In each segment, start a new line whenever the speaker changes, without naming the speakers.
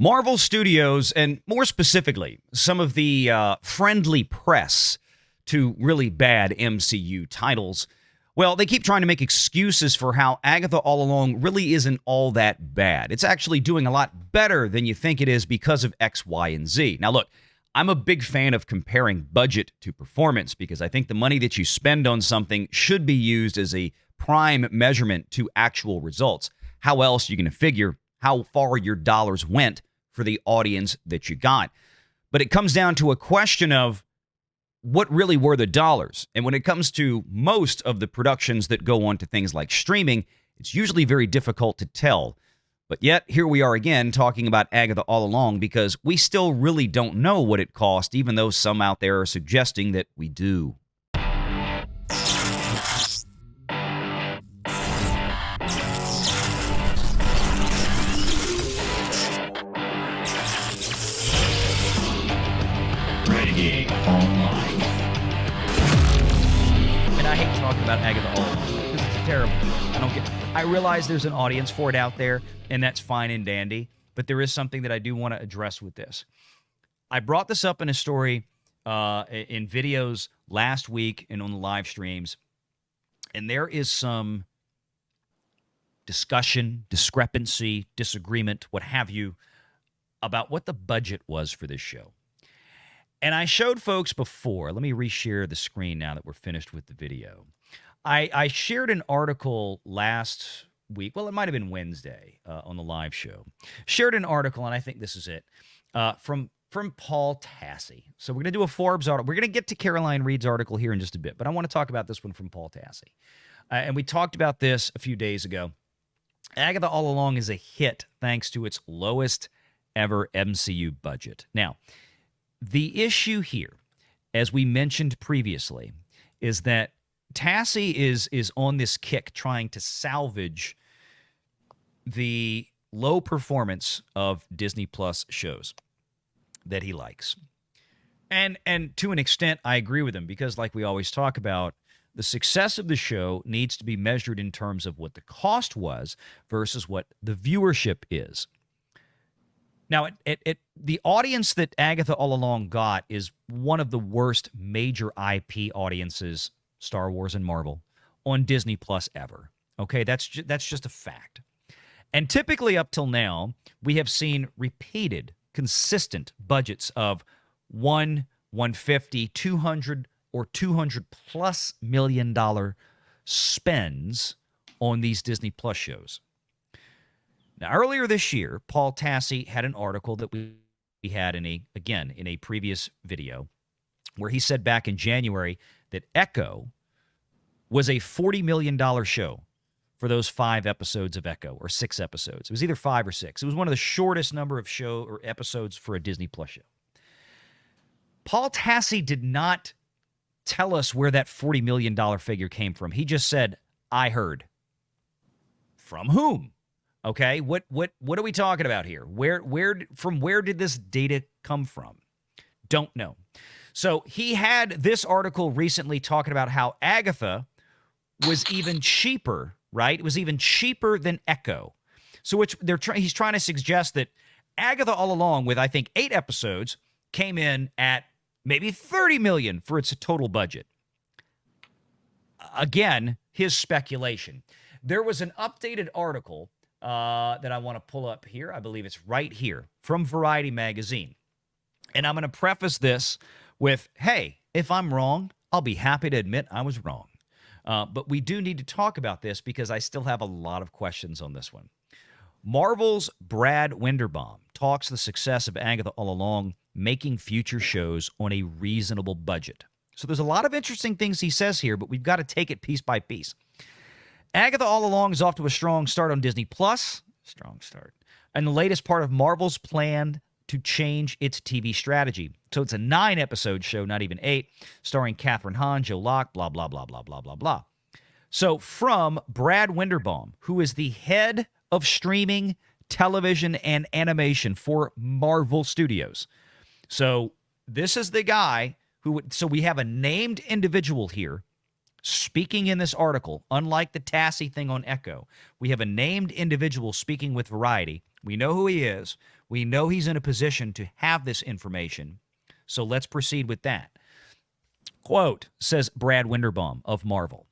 Marvel Studios, and more specifically, some of the friendly press to really bad MCU titles, well, they keep trying to make excuses for how Agatha All Along really isn't all that bad. It's actually doing a lot better than you think it is because of X, Y, and Z. Now, look, I'm a big fan of comparing budget to performance because I think the money that you spend on something should be used as a prime measurement to actual results. How else are you going to figure how far your dollars went for the audience that you got? But it comes down to a question of what really were the dollars. And when it comes to most of the productions that go on to things like streaming, it's usually very difficult to tell. But yet, here we are again talking about Agatha All Along because we still really don't know what it cost, even though some out there are suggesting that we do. Renegade Online. And I hate talking about Agatha All Along because it's terrible. I realize there's an audience for it out there, and that's fine and dandy, but there is something that I do want to address with this. I brought this up in a story in videos last week and on the live streams, and there is some discussion, discrepancy, disagreement, what have you, about what the budget was for this show. And I showed folks before. Let me reshare the screen now that we're finished with the video. I shared an article last week. Well, it might have been Wednesday on the live show. Shared an article, and I think this is it, from Paul Tassi. So we're going to do a Forbes article. We're going to get to Caroline Reed's article here in just a bit, but I want to talk about this one from Paul Tassi. And we talked about this a few days ago. Agatha All Along is a hit thanks to its lowest ever MCU budget. Now, the issue here, as we mentioned previously, is that Tassi is on this kick trying to salvage the low performance of Disney Plus shows that he likes. And to an extent, I agree with him because, like we always talk about, the success of the show needs to be measured in terms of what the cost was versus what the viewership is. Now, the audience that Agatha All Along got is one of the worst major IP audiences, Star Wars and Marvel, on Disney Plus ever. Okay, that's just a fact. And typically up till now, we have seen repeated, consistent budgets of $150, $200, or $200+ million spends on these Disney Plus shows. Now, earlier this year, Paul Tassi had an article that we had in a previous video where he said back in January that Echo was a $40 million show for those 5 episodes of Echo, or 6 episodes. It was either 5 or 6. It was one of the shortest number of show or episodes for a Disney Plus show. Paul Tassi did not tell us where that $40 million figure came from. He just said, I heard. From whom? Okay, what are we talking about here? From where did this data come from? Don't know. So he had this article recently talking about how Agatha was even cheaper, right? It was even cheaper than Echo. So he's trying to suggest that Agatha All Along, with I think 8 episodes, came in at maybe $30 million for its total budget. Again, his speculation. There was an updated article that I want to pull up here. I believe it's right here from Variety Magazine. And I'm going to preface this with, hey, if I'm wrong, I'll be happy to admit I was wrong. But we do need to talk about this because I still have a lot of questions on this one. Marvel's Brad Winderbaum talks the success of Agatha All Along, making future shows on a reasonable budget. So there's a lot of interesting things he says here, but we've got to take it piece by piece. Agatha All Along is off to a strong start on Disney Plus. Strong start. And the latest part of Marvel's plan to change its TV strategy. So it's a 9-episode show, not even 8, starring Kathryn, Hahn, Joe Locke, blah, blah, blah, blah, blah, blah, blah. So from Brad Winderbaum, who is the head of streaming, television, and animation for Marvel Studios. So this is the guy so we have a named individual here speaking in this article. Unlike the Tassi thing on Echo, we have a named individual speaking with Variety. We know who he is. We know he's in a position to have this information. So let's proceed with that. Quote, says Brad Winderbaum of Marvel.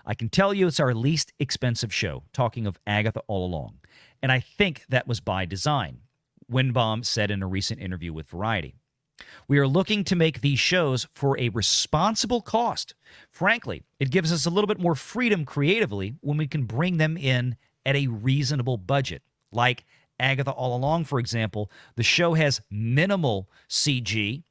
I can tell you it's our least expensive show, talking of Agatha All Along. And I think that was by design, Winderbaum said in a recent interview with Variety. We are looking to make these shows for a responsible cost. Frankly, it gives us a little bit more freedom creatively when we can bring them in at a reasonable budget. Like Agatha All Along, for example, the show has minimal CG,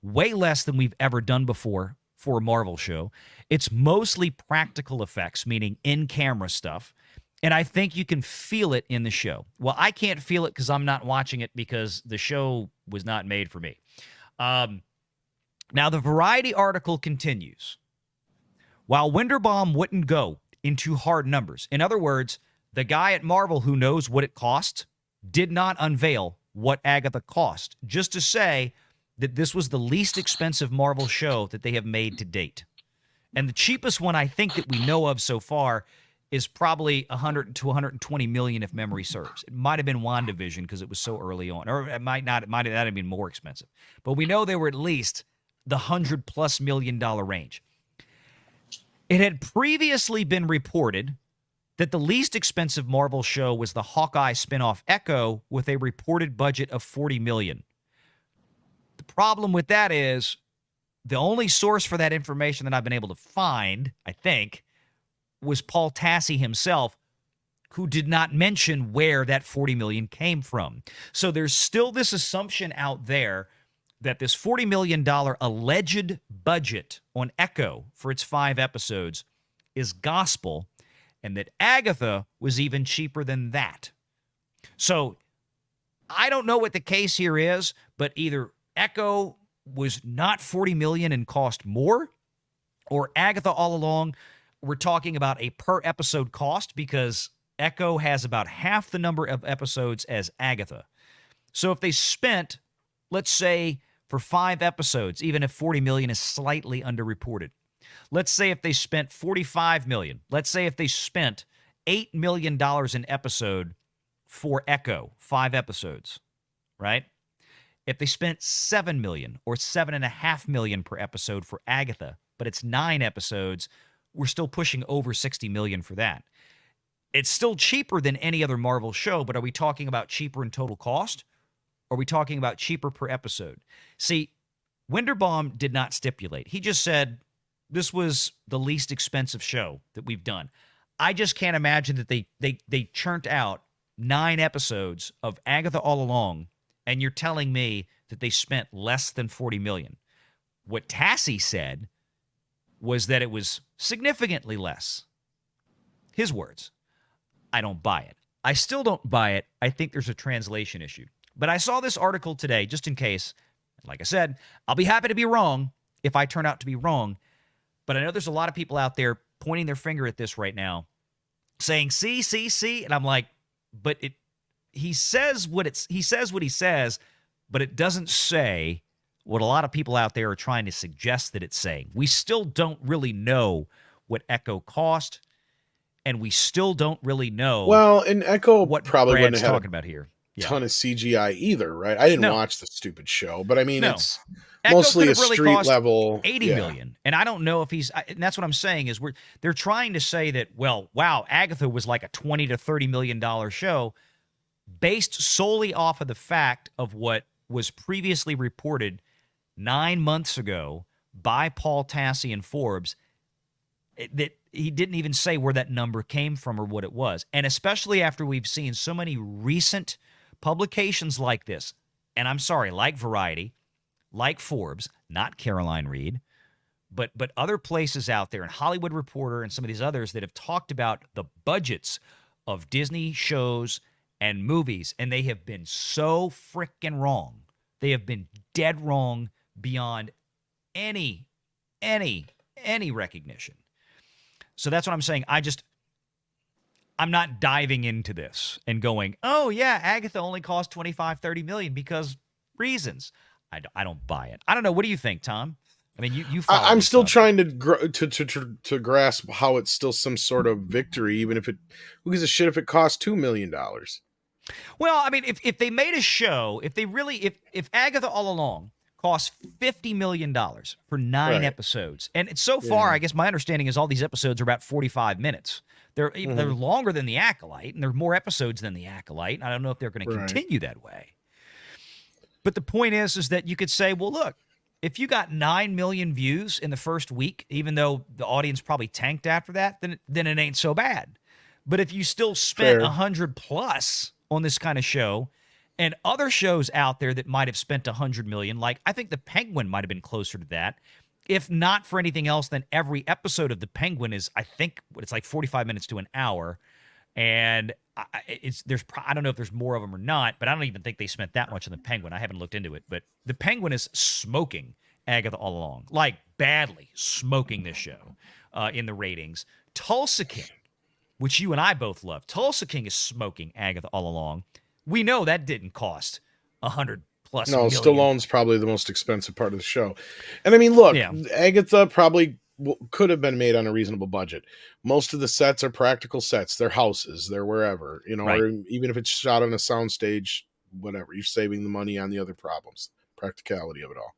way less than we've ever done before for a Marvel show. It's mostly practical effects, meaning in-camera stuff. And I think you can feel it in the show. Well, I can't feel it because I'm not watching it because the show was not made for me. Now, the Variety article continues. While Winderbaum wouldn't go into hard numbers, in other words, the guy at Marvel who knows what it cost did not unveil what Agatha cost, just to say that this was the least expensive Marvel show that they have made to date. And the cheapest one I think that we know of so far is probably 100 to 120 million if memory serves. It might have been WandaVision because it was so early on, or it might not. It might have been more expensive. But we know they were at least the $100+ million range. It had previously been reported that the least expensive Marvel show was the Hawkeye spinoff Echo with a reported budget of $40 million. The problem with that is the only source for that information that I've been able to find, I think, was Paul Tassi himself, who did not mention where that $40 million came from. So there's still this assumption out there that this $40 million alleged budget on Echo for its 5 episodes is gospel, and that Agatha was even cheaper than that. So I don't know what the case here is, but either Echo was not $40 million and cost more, or Agatha All Along, we're talking about a per episode cost because Echo has about half the number of episodes as Agatha. So if they spent, let's say, for 5 episodes, even if $40 million is slightly underreported, let's say if they spent $45 million, let's say if they spent $8 million an episode for Echo, 5 episodes, right? If they spent $7 million or $7.5 million per episode for Agatha, but it's 9 episodes, we're still pushing over $60 million for that. It's still cheaper than any other Marvel show, but are we talking about cheaper in total cost? Or are we talking about cheaper per episode? See, Winderbaum did not stipulate. He just said this was the least expensive show that we've done. I just can't imagine that they churned out 9 episodes of Agatha All Along, and you're telling me that they spent less than $40 million. What Tassi said was that it was significantly less. His words. I don't buy it. I still don't buy it. I think there's a translation issue. But I saw this article today, just in case. Like I said, I'll be happy to be wrong if I turn out to be wrong. But I know there's a lot of people out there pointing their finger at this right now, saying, see. And I'm like, but he says what he says, but it doesn't say what a lot of people out there are trying to suggest that it's saying. We still don't really know what Echo cost, and we still don't really know.
Well, and Echo
what
probably
Brad's
wouldn't have
talking about here.
Yeah. Ton of CGI either, right? I didn't watch the stupid show, but I mean, it's
Echo
mostly a
really
street level
$80 million. And I don't know if and that's what I'm saying is they're trying to say that, well, wow, Agatha was like a $20 to $30 million show based solely off of the fact of what was previously reported 9 months ago by Paul Tassi and Forbes, that he didn't even say where that number came from or what it was. And especially after we've seen so many recent publications like this, and I'm sorry, like Variety, like Forbes, not Caroline Reed, but other places out there, and Hollywood Reporter and some of these others that have talked about the budgets of Disney shows and movies, and they have been so freaking wrong. They have been dead wrong beyond any recognition. So that's what I'm saying. I'm not diving into this and going, oh, yeah, Agatha only cost $25-30 million because reasons. I don't buy it. I don't know. What do you think, Tom? I mean, you
I'm still trying to grasp how it's still some sort of victory, even if who gives a shit if it costs $2 million?
Well, I mean, if they made a show, if Agatha All Along cost $50 million for 9
Right.
episodes, and so far,
Yeah.
I guess my understanding is all these episodes are about 45 minutes. They're longer than The Acolyte, and there are more episodes than The Acolyte. I don't know if they're going to
Right.
continue that way. But the point is that you could say, well, look, if you got 9 million views in the first week, even though the audience probably tanked after that, then it ain't so bad. But if you still spent
Fair.
100 plus on this kind of show, and other shows out there that might have spent 100 million, like I think the Penguin might have been closer to that, if not for anything else, then every episode of the Penguin is, I think, it's like 45 minutes to an hour, and I don't know if there's more of them or not, but I don't even think they spent that much on the Penguin. I haven't looked into it, but the Penguin is smoking Agatha All Along, like badly smoking this show in the ratings. Tulsa King, which you and I both love, Tulsa King is smoking Agatha All Along. We know that didn't cost 100 plus
No,
million.
Stallone's probably the most expensive part of the show. And I mean, look, Agatha probably could have been made on a reasonable budget. Most of the sets are practical sets. They're houses. They're wherever,
right.
or even if it's shot on a soundstage, whatever. You're saving the money on the other problems, practicality of it all.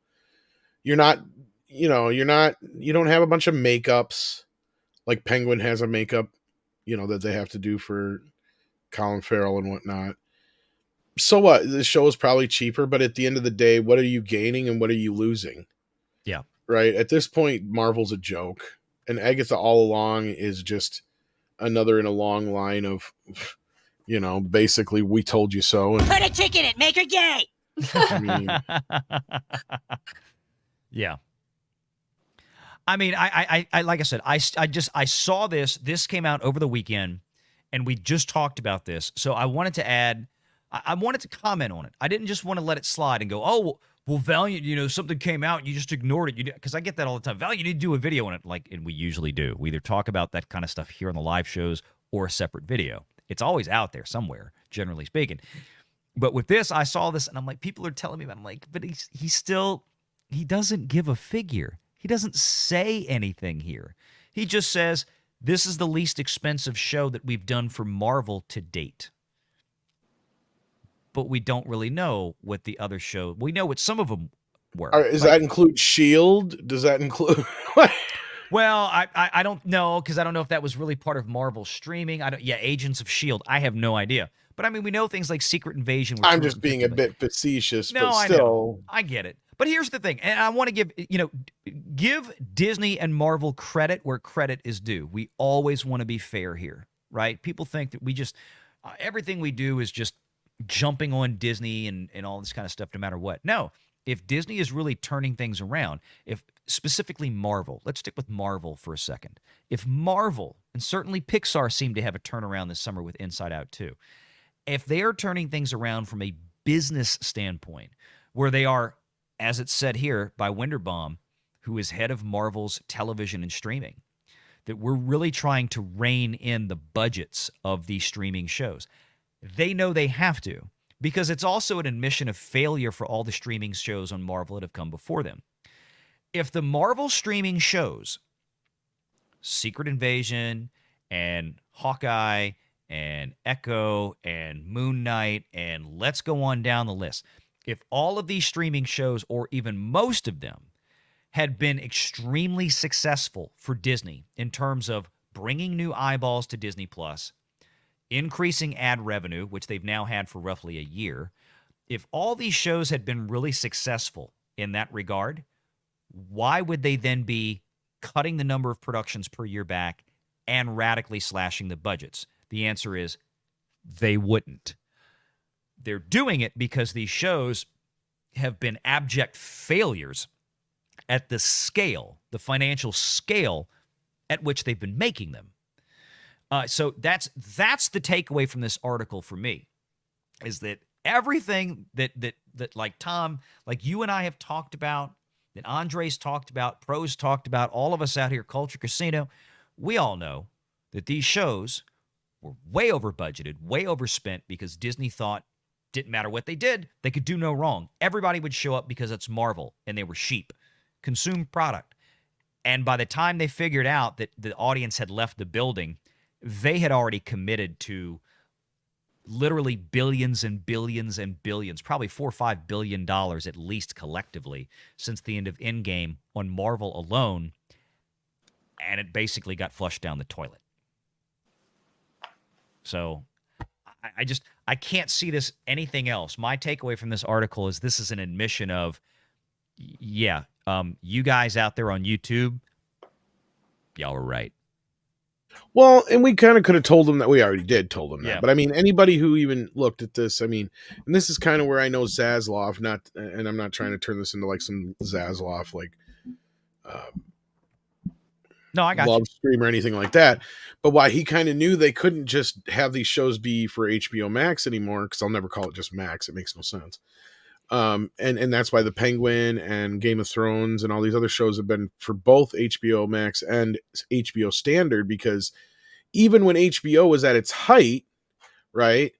You're not, you don't have a bunch of makeups like Penguin has a makeup, that they have to do for Colin Farrell and whatnot. So what? The show is probably cheaper, but at the end of the day, what are you gaining and what are you losing?
Yeah.
Right. At this point, Marvel's a joke, and Agatha All Along is just another in a long line of, basically we told you so. And,
put a chick in it, make her gay.
I mean,
yeah. I mean, I like I said, I saw this. This came out over the weekend, and we just talked about this. So I wanted to add, I wanted to comment on it. I didn't just want to let it slide and go, oh, well, Valiant, something came out, and you just ignored it. Because I get that all the time. Valiant, you need to do a video on it, and we usually do. We either talk about that kind of stuff here on the live shows or a separate video. It's always out there somewhere, generally speaking. But with this, I saw this, and I'm like, people are telling me about it. I'm like, but he doesn't give a figure. He doesn't say anything here. He just says, this is the least expensive show that we've done for Marvel to date. But we don't really know what the other show. We know what some of them were.
Does that include S.H.I.E.L.D.? Does that include...
Well, I don't know, because I don't know if that was really part of Marvel streaming. Agents of S.H.I.E.L.D. I have no idea. But I mean, we know things like Secret Invasion.
I'm just being a bit facetious,
no,
but still.
I get it. But here's the thing, and I want to give Disney and Marvel credit where credit is due. We always want to be fair here, right? People think that we just, everything we do is just jumping on Disney and all this kind of stuff no matter what. No, if Disney is really turning things around, if specifically Marvel, let's stick with Marvel for a second. If Marvel, and certainly Pixar seemed to have a turnaround this summer with Inside Out 2, if they are turning things around from a business standpoint, where they are, as it's said here by Winderbaum, who is head of Marvel's television and streaming, that we're really trying to rein in the budgets of these streaming shows. They know they have to, because it's also an admission of failure for all the streaming shows on Marvel that have come before them. If the Marvel streaming shows, Secret Invasion and Hawkeye and Echo and Moon Knight, and let's go on down the list, if all of these streaming shows, or even most of them, had been extremely successful for Disney in terms of bringing new eyeballs to Disney Plus, increasing ad revenue, which they've now had for roughly a year, if all these shows had been really successful in that regard, why would they then be cutting the number of productions per year back and radically slashing the budgets? The answer is they wouldn't. They're doing it because these shows have been abject failures at the scale, the financial scale at which they've been making them. So that's the takeaway from this article for me, is that everything that like Tom, like you and I have talked about, that Andre's talked about, Pro's talked about, all of us out here, Culture Casino, we all know that these shows were way over budgeted, way overspent, because Disney thought didn't matter what they did, they could do no wrong. Everybody would show up because it's Marvel, and they were sheep, consumed product. And by the time they figured out that the audience had left the building, they had already committed to literally billions and billions and billions, probably $4 or $5 billion at least collectively since the end of Endgame on Marvel alone, and it basically got flushed down the toilet. So I can't see this anything else. My takeaway from this article is this is an admission of, yeah, you guys out there on YouTube, y'all were right.
Well, and we kind of could have told them that. We already did told them that.
Yeah.
But I mean, anybody who even looked at this, I mean, and this is kind of where I know Zaslav, and I'm not trying to turn this into like some Zaslav, like,
no, I got
love
you.
stream or anything like that. But why he kind of knew they couldn't just have these shows be for HBO Max anymore, because I'll never call it just Max. It makes no sense. And that's why the Penguin and Game of Thrones and all these other shows have been for both HBO Max and HBO Standard, because even when HBO was at its height, right,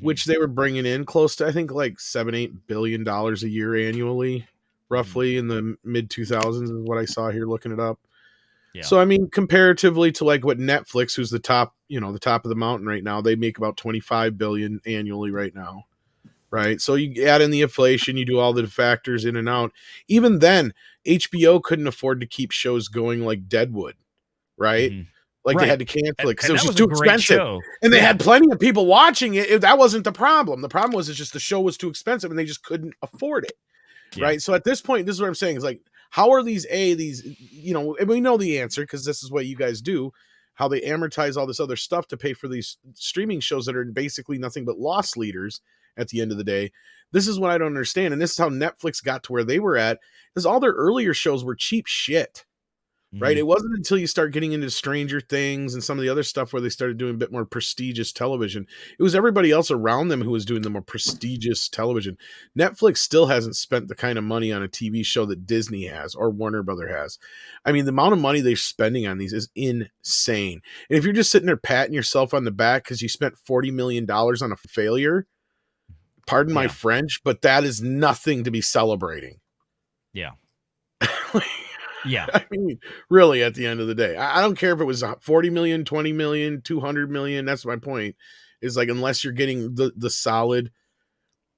which they were bringing in close to, I think, like $7-8 billion a year annually, roughly in the mid 2000s is what I saw here looking it up.
Yeah.
So I mean, comparatively to like what Netflix, who's the top, the top of the mountain right now, they make about 25 billion annually right now. Right. So you add in the inflation, you do all the factors in and out. Even then, HBO couldn't afford to keep shows going like Deadwood. Right. Like they had to cancel it because it was just too expensive.
Show.
And they had plenty of people watching it. That wasn't the problem. The problem was it's just the show was too expensive and they just couldn't afford it. Yeah. Right. So at this point, this is what I'm saying is like, how are these, and we know the answer because this is what you guys do, how they amortize all this other stuff to pay for these streaming shows that are basically nothing but loss leaders at the end of the day. This is what I don't understand. And this is how Netflix got to where they were at, because all their earlier shows were cheap shit. Right. It wasn't until you start getting into Stranger Things and some of the other stuff where they started doing a bit more prestigious television. It was everybody else around them who was doing the more prestigious television. Netflix still hasn't spent the kind of money on a TV show that Disney has or Warner Brother has. I mean, the amount of money they're spending on these is insane. And if you're just sitting there patting yourself on the back because you spent $40 million on a failure, pardon my French, but that is nothing to be celebrating.
Yeah. Yeah.
I mean, really, at the end of the day, I don't care if it was 40 million, 20 million, 200 million. That's my point, is like, unless you're getting the solid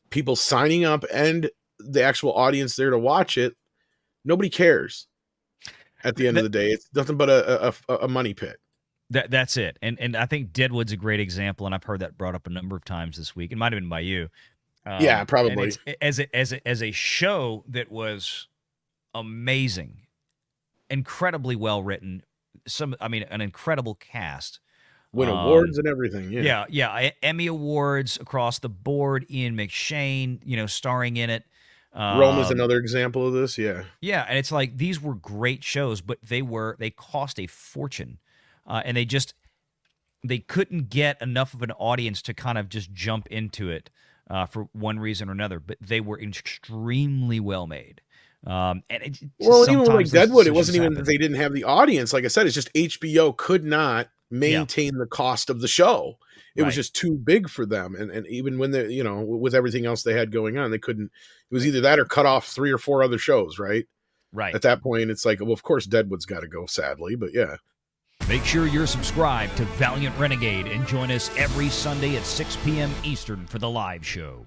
people signing up and the actual audience there to watch it, nobody cares. At the end of the day, it's nothing but a money pit.
That's it. And I think Deadwood's a great example. And I've heard that brought up a number of times this week. It might've been by you.
Yeah, probably.
As a show that was amazing, incredibly well written, an incredible cast,
win awards and everything.
Yeah, Emmy awards across the board. Ian McShane, starring in it.
Rome is another example of this. Yeah,
and it's like these were great shows, but they cost a fortune, and they couldn't get enough of an audience to kind of just jump into it for one reason or another. But they were extremely well made. And
even like Deadwood, it wasn't even that they didn't have the audience. Like I said, it's just HBO could not maintain the cost of the show. It was just too big for them. And even when they, with everything else they had going on, they couldn't. It was either that or cut off 3 or 4 other shows. Right. At that point, it's like, well, of course, Deadwood's got to go, sadly. But yeah.
Make sure you're subscribed to Valiant Renegade and join us every Sunday at 6 p.m. Eastern for the live show.